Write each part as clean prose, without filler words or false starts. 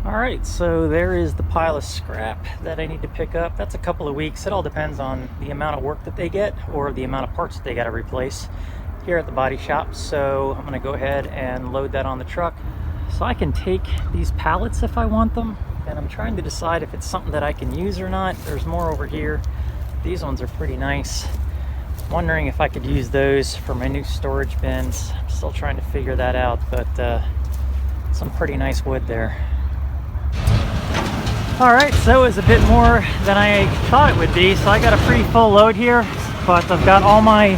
Alright, so there is the pile of scrap that I need to pick up. That's a couple of weeks. It all depends on the amount of work that they get or the amount of parts that they got to replace here at the body shop. So I'm going to go ahead and load that on the truck. So I can take these pallets if I want them, and I'm trying to decide if it's something that I can use or not. There's more over here. These ones are pretty nice. Wondering if I could use those for my new storage bins. I'm still trying to figure that out, but some pretty nice wood there. Alright, so it was a bit more than I thought it would be. So I got a pretty full load here, but I've got all my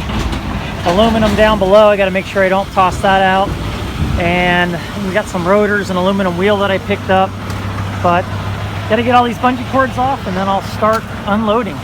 aluminum down below. I got to make sure I don't toss that out. And we got some rotors and aluminum wheel that I picked up. But got to get all these bungee cords off and then I'll start unloading.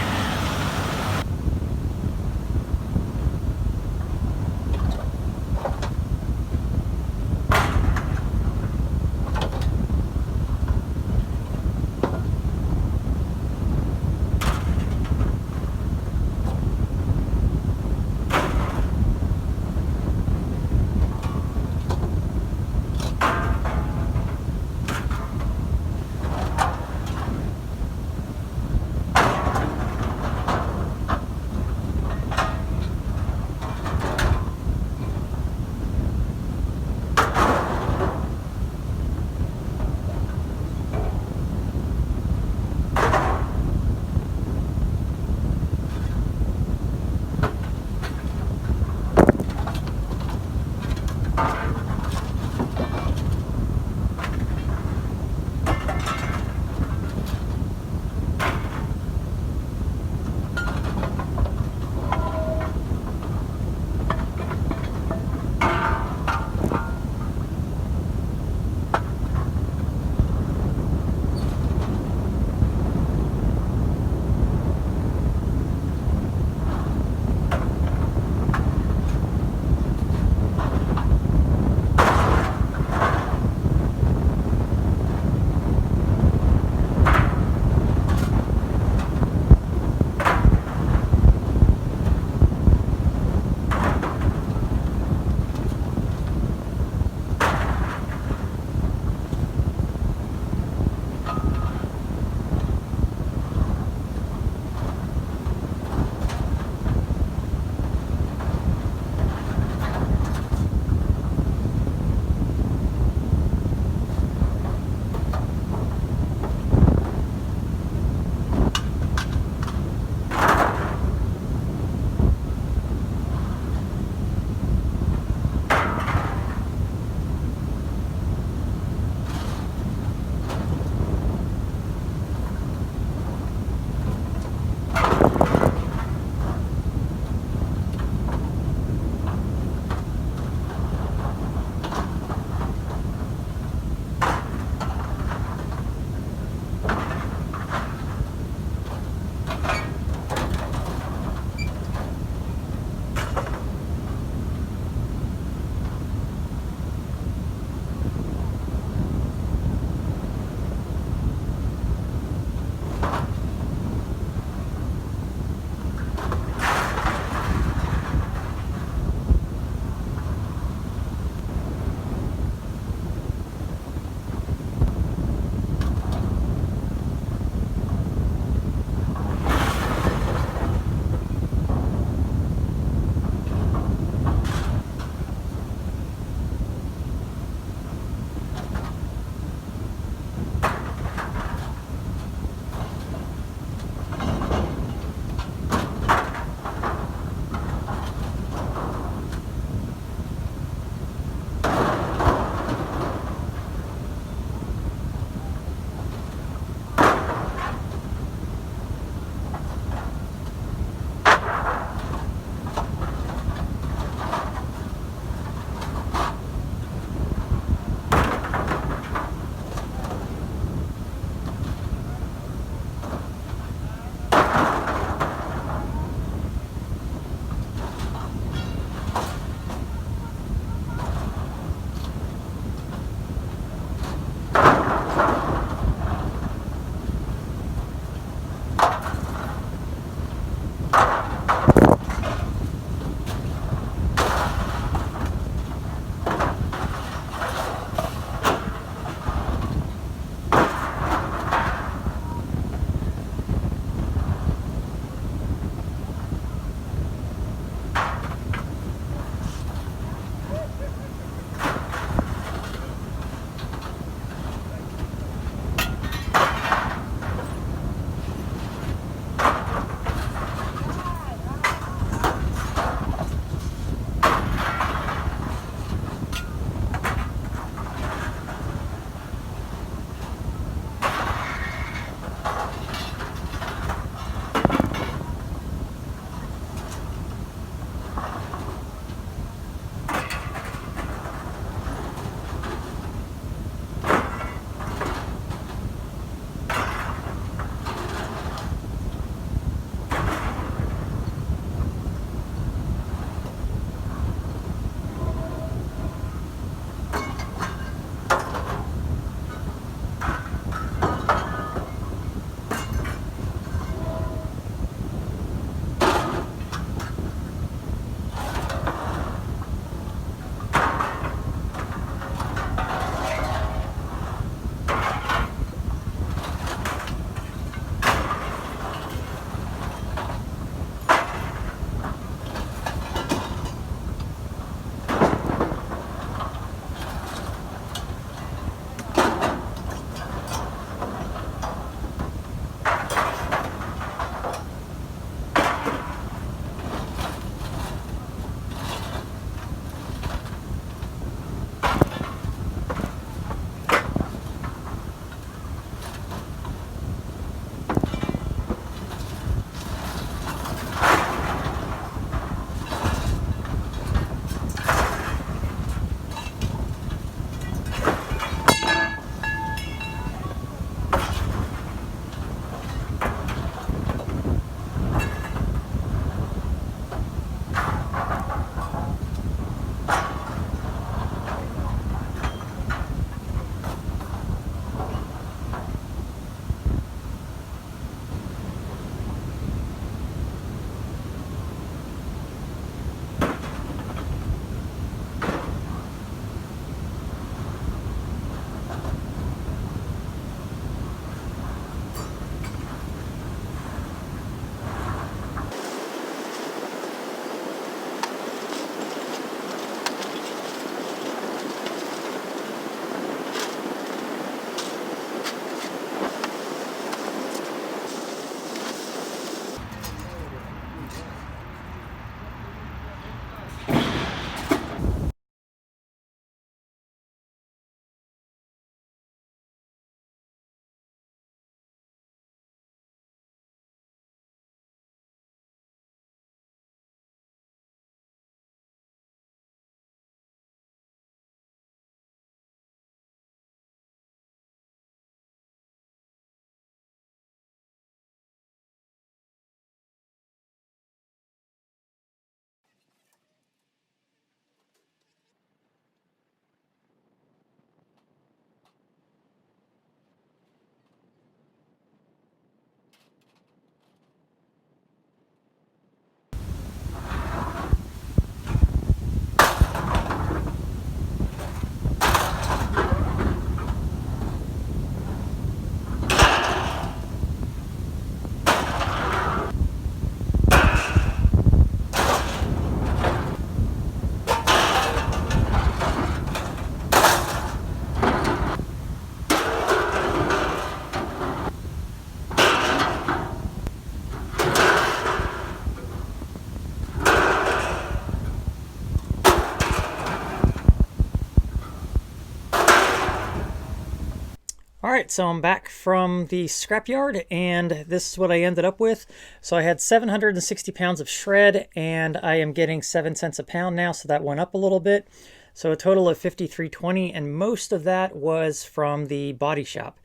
All right, so I'm back from the scrapyard, and this is what I ended up with. So I had 760 pounds of shred, and I am getting 7 cents a pound now, so that went up a little bit. So a total of 53.20, and most of that was from the body shop.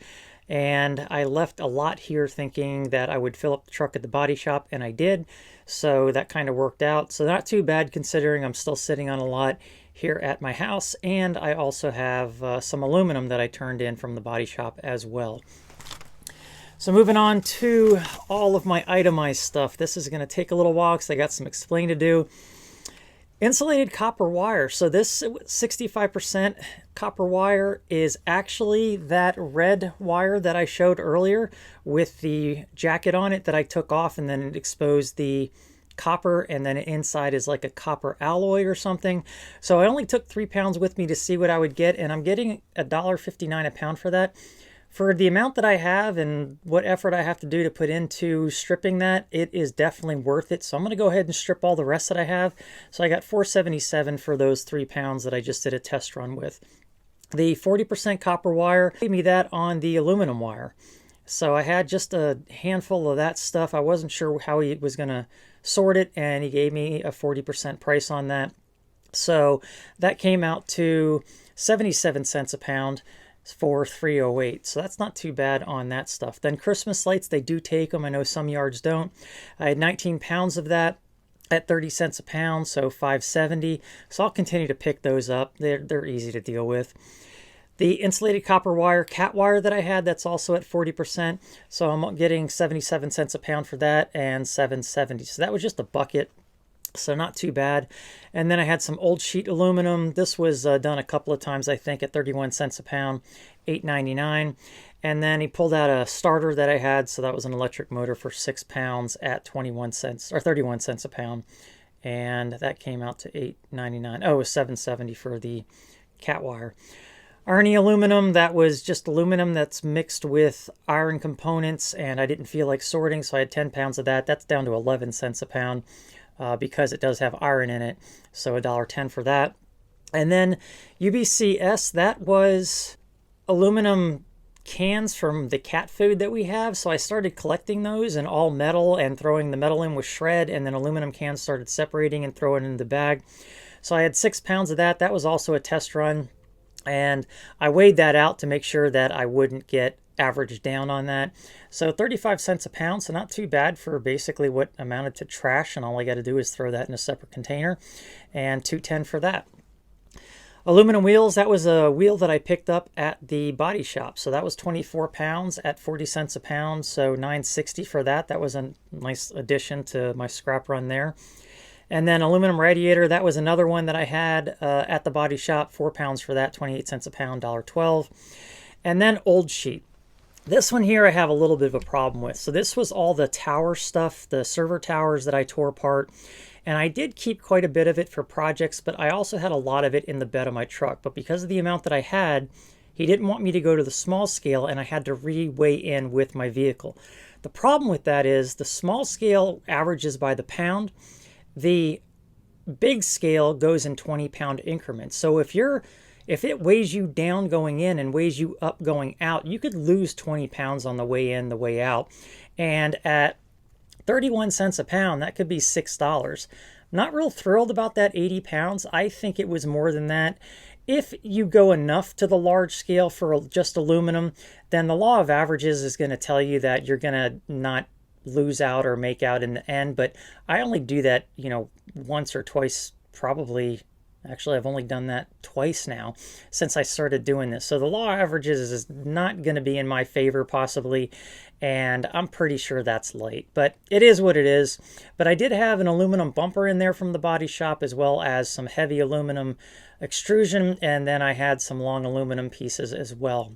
And I left a lot here thinking that I would fill up the truck at the body shop, and I did. So that kind of worked out. So not too bad considering I'm still sitting on a lot here at my house, and I also have some aluminum that I turned in from the body shop as well. So moving on to all of my itemized stuff. This is going to take a little while because I got some explaining to do. Insulated copper wire. So this 65% copper wire is actually that red wire that I showed earlier with the jacket on it that I took off, and then it exposed the copper, and then inside is like a copper alloy or something. So I only took 3 pounds with me to see what I would get, and I'm getting $1.59 a pound for that. For the amount that I have and what effort I have to do to put into stripping that, it is definitely worth it. So I'm going to go ahead and strip all the rest that I have. So I got $4.77 for those 3 pounds that I just did a test run with. The 40% copper wire gave me that on the aluminum wire. So I had just a handful of that stuff. I wasn't sure how he was going to sort it, and he gave me a 40% price on that. So that came out to 77 cents a pound for 308. So that's not too bad on that stuff. Then Christmas lights, they do take them. I know some yards don't. I had 19 pounds of that at 30 cents a pound, so 570. So I'll continue to pick those up. They're easy to deal with. The insulated copper wire, cat wire that I had, that's also at 40%. So I'm getting 77 cents a pound for that and 770. So that was just a bucket. So not too bad. And then I had some old sheet aluminum. This was done a couple of times, I think, at 31 cents a pound, $8.99. And then he pulled out a starter that I had. So that was an electric motor for 6 pounds at 21 cents or 31 cents a pound. And that came out to $8.99. Oh, it was $7.70 for the cat wire. Arnie aluminum, that was just aluminum that's mixed with iron components, and I didn't feel like sorting, so I had 10 pounds of that. That's down to 11 cents a pound because it does have iron in it, so $1.10 for that. And then UBCS, that was aluminum cans from the cat food that we have, so I started collecting those in all metal and throwing the metal in with shred, and then aluminum cans started separating and throwing it in the bag. So I had 6 pounds of that. That was also a test run. And I weighed that out to make sure that I wouldn't get averaged down on that. So 35 cents a pound, so not too bad for basically what amounted to trash, and all I got to do is throw that in a separate container, and $2.10 for that. Aluminum wheels, that was a wheel that I picked up at the body shop. So that was 24 pounds at 40 cents a pound, so $9.60 for that. That was a nice addition to my scrap run there. And then aluminum radiator, that was another one that I had at the body shop, 4 pounds for that, 28 cents a pound, $1.12. And then old sheet. This one here I have a little bit of a problem with. So this was all the tower stuff, the server towers that I tore apart. And I did keep quite a bit of it for projects, but I also had a lot of it in the bed of my truck. But because of the amount that I had, he didn't want me to go to the small scale, and I had to re-weigh in with my vehicle. The problem with that is the small scale averages by the pound. The big scale goes in 20-pound increments. So if it weighs you down going in and weighs you up going out, you could lose 20 pounds on the way in, the way out. And at 31 cents a pound, that could be $6. Not real thrilled about that 80 pounds. I think it was more than that. If you go enough to the large scale for just aluminum, then the law of averages is going to tell you that you're going to not lose out or make out in the end. But I only do that, once or twice, probably. Actually, I've only done that twice now since I started doing this. So the law of averages is not going to be in my favor possibly, and I'm pretty sure that's light. But it is what it is. But I did have an aluminum bumper in there from the body shop, as well as some heavy aluminum extrusion, and then I had some long aluminum pieces as well.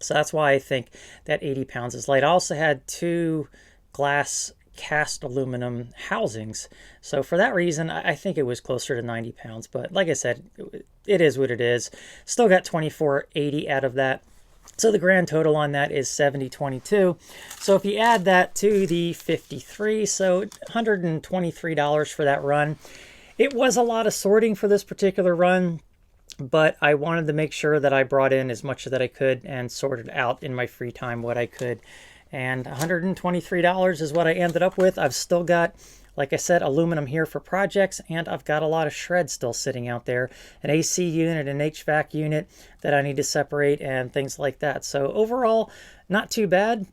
So that's why I think that 80 pounds is light. I also had 2 glass cast aluminum housings. So for that reason, I think it was closer to 90 pounds. But like I said, it is what it is. Still got 24.80 out of that. So the grand total on that is $70.22. So if you add that to the 53, so $123 for that run. It was a lot of sorting for this particular run. but I wanted to make sure that I brought in as much that I could and sorted out in my free time what I could. And $123 is what I ended up with. I've still got, like I said, aluminum here for projects, and I've got a lot of shred still sitting out there. An AC unit, an HVAC unit that I need to separate, and things like that. So overall, not too bad.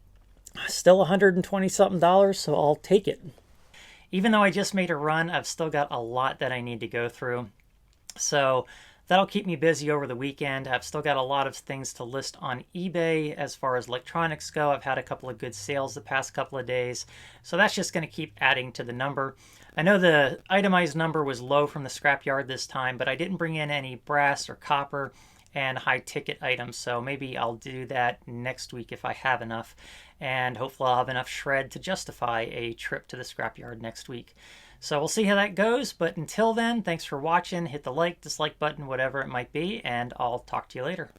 Still 120 something dollars, so I'll take it. Even though I just made a run, I've still got a lot that I need to go through. So that'll keep me busy over the weekend. I've still got a lot of things to list on eBay as far as electronics go. I've had a couple of good sales the past couple of days. So that's just going to keep adding to the number. I know the itemized number was low from the scrapyard this time, but I didn't bring in any brass or copper and high ticket items. So maybe I'll do that next week if I have enough. And hopefully I'll have enough shred to justify a trip to the scrapyard next week. So we'll see how that goes. But until then, thanks for watching. Hit the like, dislike button, whatever it might be, and I'll talk to you later.